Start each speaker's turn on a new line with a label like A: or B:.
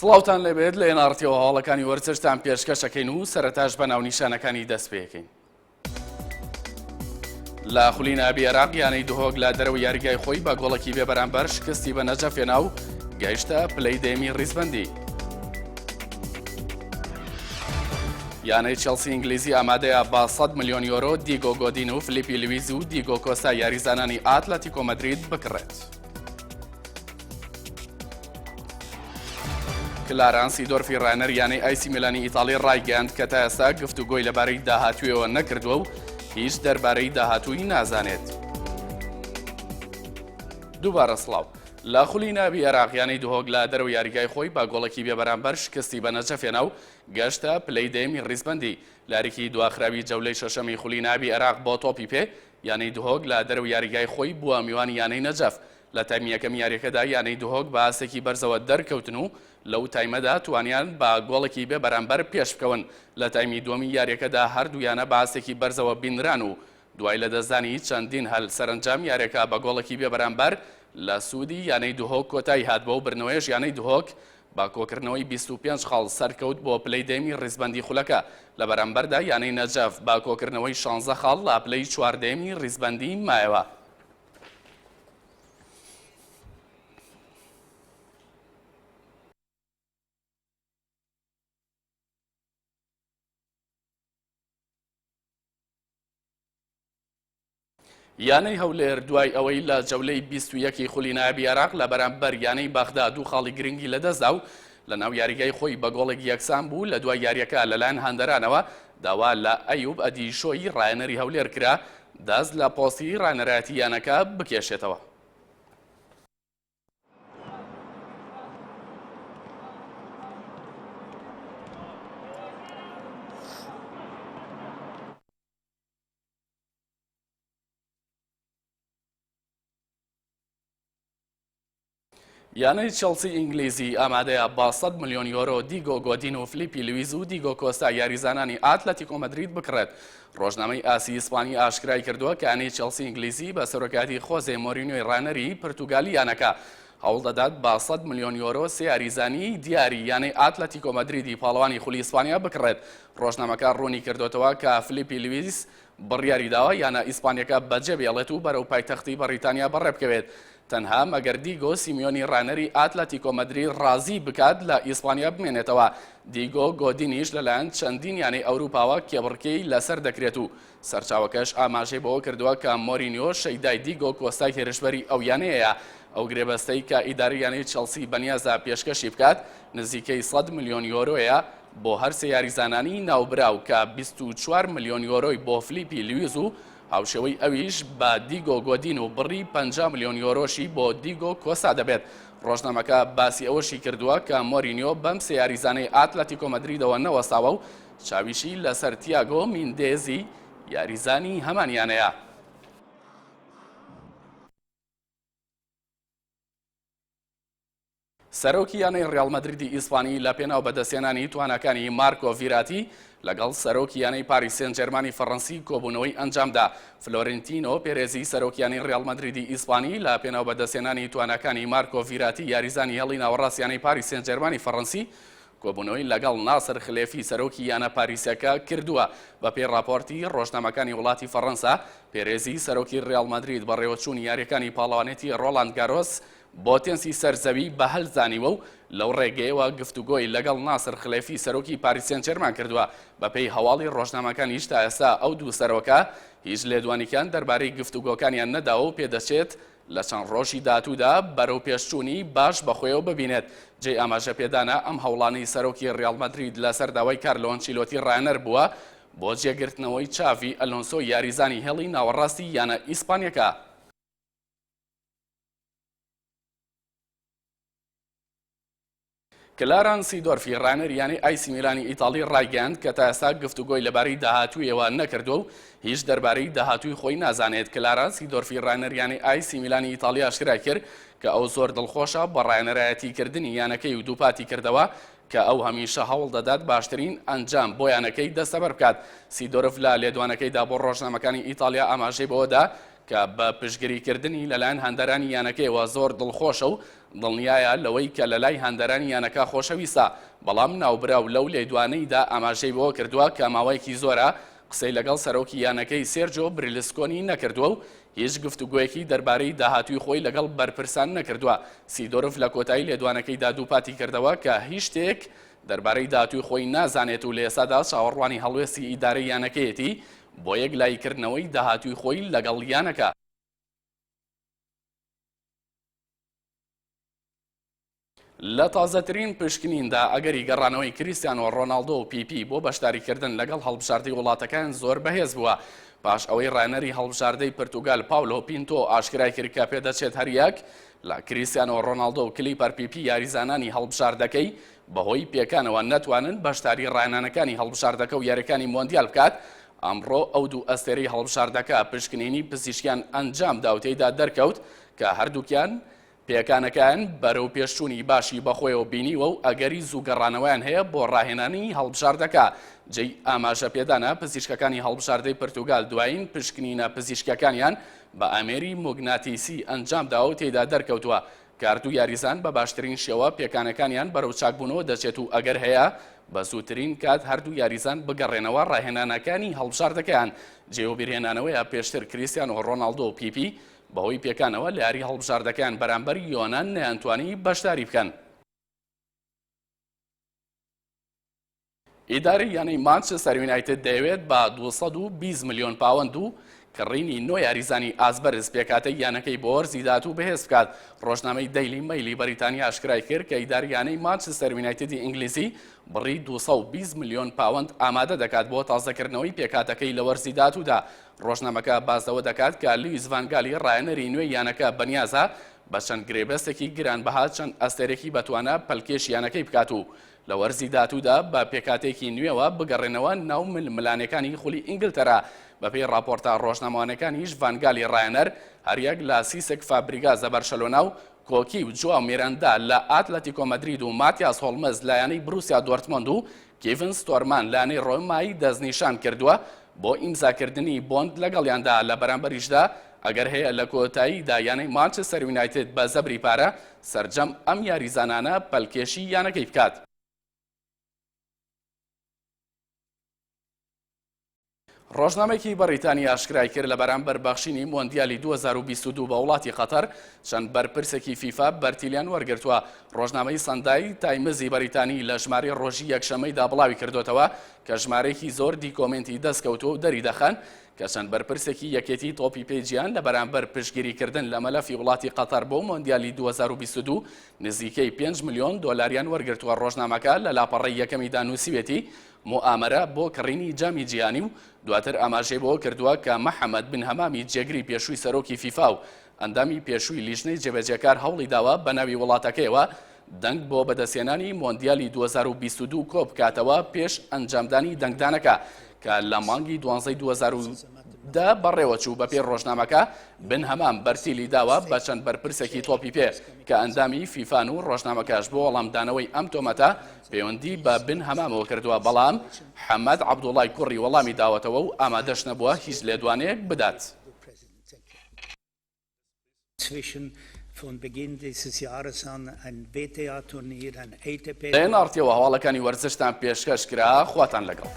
A: سڵاوتان لەبێت لە ئێناڕەتیەوە هەواڵەکانی وەرزشتان پێشکەشەکەین و سەرەتاش بە ناونیشانەکانی دەست پێکەین. لە خولی نابی عێراق یانەی دهۆک لە دەرەوە یاریگای خۆی بە گۆڵێکی بێبەرامبەر شکستی بە نەجەف هێنا و گەیشتە پلەی دەیەمی ڕیزبەندی. یانەی چێلسی ئینگلیزی ئامادەیە بە 100 ملیۆن یۆرۆ دیگۆ گۆدین و فلیپی لویز و دیگۆ کۆستا یاریزانانی ئاتلەتیکۆ مەدرید بکڕێت. کلاران سیدۆرفی ڕانەر یانەی ئایسی میلانی ئیتاڵی ڕایگەاند کە تا ئێستا گفتوگۆی لەبارەی داهاتوویەوە نەکردووە و هیچ دەربارەی داهاتووی نازانێت. دووبارە سڵاو. لە خولی نابی عێراق یانەی دهۆک لە دەرەوە یاریگای خۆی بە گۆڵێکی بێبەرامبەر شکستی بە نەجەف هێنا و گەشتە پلەی دەیەمی ڕیزبەندی. لارێکی دواخراوی جەولەی شەشەمی خولی نابی عێراق بۆ تۆپی پێ یانەی دهۆک لە دەرەوە یاریگای خۆی بووە میوانی یانەی نەجەف. لە تایمی یەکەم یاریەکەدا یانەی دهۆک بە ئاسێکی بەرزەوە دەرکەوتن و لەو تایمەدا توانیان بە گۆڵێکی بێبەرامبەر پێش بکەون. لە تایمی دووەمی یاریەکەدا هەردوویانە بە ئاسێکی بەرزەوە بینران و دوای لە دەستدانی چەندین هەل سەرنجام یاریەکە بە گۆڵێکی بێبەرامبەر لە سوودی یانەی دهۆک کۆتایی هات بۆ برنەوەیش یانەی دهۆک با کۆکردنەوەی 25 خاڵ سەرکەوت بۆ پلەی دەیەمی ڕیزبەندی خولەکە. لە بەرامبەردا یانەی نەجەف با کۆکردنەوەی 16 خاڵ لە پلەی چواردەیەمی ڕیزبەندی مایەوە. یانەی هەولێر دوای ئەوەی لە جەولەی 21 خولی نابی عێراق لە بەرامبەر یانەی باخدا دوو خاڵی گرنگی لەدەستدا و لە ناو یاریگای خۆی بە گۆڵێکی یەکسان بوو. لە دوای یاریەکە لەلایەن هەندەرانەوە داوا لە ئەیوب ئەدیشۆی ڕایەنەری هەولێر کرا دەست لە پۆستی ڕانەرایەتی یانەکە بکێشێتەوە. یانەی چێلسی ئینگلیزی ئامادەیە بە 100 ملیۆن یۆرۆ دیگۆ گۆدین و فلیپی لویز و دیگۆ کۆستا یاریزانانی ئاتلەتیکۆ مەدرید بکڕێت. ڕۆژنامەی ئاسی ئیسپانی ئاشکرای کردووە کە یانەی چێلسی ئینگلیزی بە سەرۆکاتی خۆزێ مۆرینیۆی ڕانەری پرتوگالی یانەکە هەوڵ دەدات بە 100 ملیۆن یۆرۆ سێ یاریزانی دیاری یانەی ئاتلەتیکۆ مەدریدی پاڵەوانی خولی ئیسپانیا بکڕێت. ڕۆژنامەکە ڕوونی کردوتەوە کە فلیپی لویز بڕیاری داوە یانە ئیسپانیەکە بەجێ بێڵێت و بەرەو پایتەختی بەریتانیا بەڕێبکەوێت. تەنها مەگەر دیگۆ سیمیۆنی ڕانەری ئاتلەتیکۆ مەدرید ڕازی بکات لە ئیسپانیا بمێنێتەوە. دیگۆ گۆدینیش لەلایەن چەندین یانەی ئەوروپاوە کێبڕکەی لەسەر دەکرێت و سەرچاوەکەش ئاماژەی بەوە کردووە کە مۆرینیۆ شەیدای دیگۆ کۆستای هێرشبەری ئەو یانەیە. ئەو گرێبەستەی کە ئیداری یانەی چێلسی بەنیازە پێشکەشی بکات نزیکەی 100 ملیۆن یۆرۆیە بۆ هەر سێ یاریزانانی ناوبراو کە 24 ملیۆن یۆرۆی بۆ فلیپی لویز و هاوشێوەی ئەویش بە دیگۆ گۆدین و بڕی 50 ملیۆن یۆرۆشی بۆ دیگۆ کۆستا دەبێت. ڕۆژنامەکە باسی ئەوەشی کردووە کە مۆرینیۆ بەم سێ یاریزانەی ئاتلەتیکۆ مەدریدەوە نەوەستاوە و چاویشی لەسەر تیاگۆ میندێزی یاریزانی هەمانیانەیە. سەرۆکی یانەی ڕیال مەدریدی ئیسپانی لە پێناو بەدەستێنانی توانەکانی مارکۆ ڤیراتی لەگەڵ سەرۆکی یانەی پاریس سێن جەرمانی فەڕەنسی کۆبوونەوەی ئەنجامدا. فلۆرنتینۆ پێرێزی سەرۆکیانی ڕیال مەدریدی ئیسپانی لە پێناو بەدەستێنانی توانەکانی مارکۆ ڤیراتی یاریزانی هێڵی ناوەڕاست یانەی پاریس سێن جەرمانی فەڕەنسی کۆبوونەوەی لەگەڵ ناسر خلێفی سەرۆکی یانە پاریسەکە کردووە. بە پێی راپۆرتی ڕۆژنامەکانی وڵاتی فەڕەنسا پێرێزی سەرۆکی ڕیال مەدرید بە ڕێوەچوونی یاریەکانی پاڵەوانێتی ڕۆلاند گارۆس بۆ تێنسی سەرزەوی بە هەلزانیوە و لەو ڕێگەیەوە گفتوگۆی لەگەڵ ناسر خلێفی سەرۆکی پاریس سێن جەرمان کردووە. بەپێی هەواڵی ڕۆژنامەکانیش تا ئێستا ئەو دوو سەرۆکە هیچ لێدوانیکان دەربارەی گفتوگۆکانیان نەداوە و پێدەچێت لە چەند ڕۆژی داهاتوودا بەرەو پێشچوونی باش بەخۆیەوە ببینێت. جێ ئاماژە پێدانە ئەم هەوڵانەی سەرۆکی ڕیال مەدرید لەسەر داوای کارلۆ ئەنچیلۆتی ڕایەنەر بووە بۆ جێگرتنەوەی چاڤی ئەلۆنسۆ یاریزانی هێڵی ناوەڕاستی یانە ئیسپانیەکە. کلاران سیدۆرفی ڕانەر یانەی ئایسی میلانی ئیتاڵی ڕایگەاند کە تا ئێستا گفتوگۆی لەبارەی داهاتوویەوە نەکردووە و هیچ دەربارەی داهاتووی خۆی نازانێت. کلاران سیدۆرفی ڕانەر یانەی ئایسی میلانی ئیتاڵی ئاشکرا کرد کە ئەو زۆر دڵخۆشە بە ڕایەنەرایەتیکردنی یانەکەی و دووپاتی کردەوە کە ئەو هەمیشە هەوڵ دەدات باشترین ئەنجام بۆ یانەکەی دەستەبەر بکات. سیدۆرف لە لێدوانەکەیدا بۆ ڕۆژنامەکانی ئیتالیا ئاماژەی بەوەدا کە بە پشتگیریکردنی لەلایەن هەندەرانی یانەکەیەوە زۆر دڵخۆشە و دڵنیایە لەوەی کە لە لای هەندەرانی یانەکە خۆشەویستە، بەڵام ناوبراو لەو لێدوانەیدا ئاماژەی بۆ کردووە کە ماوەیەکی زۆرە قسەی لەگەڵ سەرۆکی یانەکەی سێرجۆ بریلسکۆنی نەکردووە و هیچ گفتوگویەکی دەربارەی داهاتووی خۆی لەگەڵ بەرپرسان نەکردووە. سیدۆرف لە کۆتایی لێدوانەکەیدا دووپاتی کردەوە کە هیچ شتێک دەربارەی داهاتووی خۆی نازانێت و لە ئێستادا چاوەڕوانی هەڵوێستی ئیدارەی یانەکەیەتی بۆ یەک لایکردنەوەی داهاتووی خۆی لەگەڵ یانەکە. لە تازەترین پشکنیندا ئەگەری گەڕانەوەی کریستیانۆ ڕۆناڵدۆ و پیپی بۆ بەشداریکردن لەگەڵ هەڵبژاردەی وڵاتەکان زۆر بەهێز بووە. پاش ئەوەی ڕایەنەری هەڵبژاردەی پرتوگال پاولۆ پینتۆ ئاشکرای کرد کە پێدەچێت هەریەک لە کریستیانۆ ڕۆناڵدۆ و کلیپەر پیپی یاریزانانی هەڵبژاردەکەی بەهۆی پێکانەوە نەتوانن بەشداری ڕایەنانەکانی هەڵبژاردەکە و یاریەکانی مۆندیال بکات. ئەمڕۆ ئەو دوو ئەستێرەی هەڵبژاردەکە پشکنینی پزیشکیان ئەنجامدا و تێیدا دەرکەوت کە هەردووکیان پێکانەکان بەرەو پێشچوونی باشی بەخۆیەوە بینیوە و ئەگەری زووگەڕانەوەیان هەیە بۆ ڕاهێنانی هەڵبژاردەکە. جێی ئاماژە پێدانە پزیشکەکانی هەڵبژاردەی پرتوگال دوایین پشکنینە پزیشکەکانیان بە ئامێری موگناتیسی ئەنجامداوە و تێیدا دەرکەوتووە. کاردوو یاریزان بە باشترین شێوە پێکانەکانیان بەرەو چاکبوونەوە دەچێت و ئەگەر هەیە بە زووترین کات هەردوو یاریزان بگەڕێنەوە ڕاهێنانەکانی هەڵبژاردەکەیان. جێوەبیرهێنانەوەیە پێشتر کریستیانۆ ڕۆناڵدۆ و پیپی بەهۆی پێکانەوە لە یاری هەڵبژاردەکان بەرامبەر یۆنان نەیانتوانی بەشداری بکەن. ئیدارەی یانەی مانچستەر یونایتد دەیەوێت بە 220 ملیۆن پاوەند و کڕینی نۆ یاریزانی ئازبەرز پێکاتەی یانەکەی بۆ وەرزی داات و بەهێز بکات. ڕۆژنامەی دەیلی مەیلی بەریتانیا ئاشکرای کرد کە ئیدارەی یانەی مانچستەر یونایتدی ئینگلیزی بڕی 220 ملیۆن پاوەند ئامادە دەکات بۆ تازەکردنەوەی پێکاتەکەی لە وەرزی دااتوودا. ڕۆژنامەکە بازەوە دەکات کە لویس ڤان گالی ڕایەنەری نوێی یانەکە بەنیازە بە چەند گرێبەستێکی گرانبەها چەند ئەستێرێکی بەتوانە پەلکێش یانەکەی بکات و لە وەرزی دااتوودا بە پێکاتێکی نوێەوە بگەڕێنەوە ناو ململانەکانی خولی ئینگلتەرا. بەپێی راپۆرتە ڕۆژنامەوانەکانیش ڤانگالی ڕایەنەر هەریەک لە سیسک فابریگازە بەرشەلۆنا و کۆکی و جواو میرەندا لە ئاتلەتیکۆ مەدرید و ماتیاس هۆڵمز لایەنەی بروسیا دۆرتمۆند و کێڤن ستۆرمان لایەنەی ڕۆمایی دەستنیشان کردووە بۆ ئیمزاکردنی بۆند لەگەڵیاندا. لە بەرامبەریشدا ئەگەر هەیە لە کۆتاییدا یانەی مانچستەر یونایتد بە زەبری پارە سەرجەم ئەم یاریزانانە پەلکێشی یانەکەی بکات. ڕۆژنامەیەکی بەریتانیا ئاشکرای کرد لە بەرامبەر بەخشینی مۆندیالی 2022 بە وڵاتی قەتەر چەند بەرپرسێکی فیفا بەرتیلیان وەرگرتووە. ڕۆژنامەی سەندای تایمزی بەریتانی لە ژمارەی ڕۆژی یەکشەمەیدا بڵاوی کردوتەوە کە ژمارەیەکی زۆر دیکۆمنتی دەستکەوتووە و دەری دەخەن کە چەند بەرپرسێکی یەکێتی تۆپی پێجیان لە بەرامبەر پشتگیریکردن لە مەلەفی وڵاتی قەتەر بۆ مۆندیالی 2022 نزیکەی 5 ملیۆن دۆلاریان وەرگرتووە. ڕۆژنامەکە لە لاپەڕەی یەکەمیدا نووسیوێتی موئامەرە بۆ کڕینی جامی جیهانی و دواتر ئاماژەی بۆ کردووە کە مەحەمەد بن هەمامی جێگری پێشووی سەرۆکی فیفا و ئەندامی پێشووی لیژنەی جێبەجێکار هەوڵی داوە بە ناوی وڵاتەکەیەوە دەنگ بۆ بەدەستێنانی مۆندیالی 2022 کۆ بکاتەوە پێش ئەنجامدانی دەنگدانەکە کە لە مانگی 12 بەڕێوەچوو. بەپێی ڕۆژنامەکە بن هەمام بەرتیلی داوە بە چەند بەرپرسێکی تۆپی پێ کە ئەندامی فیفان و ڕۆژنامەکەش بۆ وەڵامدانەوەی ئەم تۆمەتە پەیوەندی بە بن هەمامەوە کردووە، بەڵام حەمەد عەبدوڵای کوڕی وەڵامی داوەتەوە و ئامادەش نەبووە هیچ لێدوانەیەک بدات. لە ناڕتیەوە هەواڵەکانی وەرزشتان پێشکەش کرا. خواتان لەگەڵ.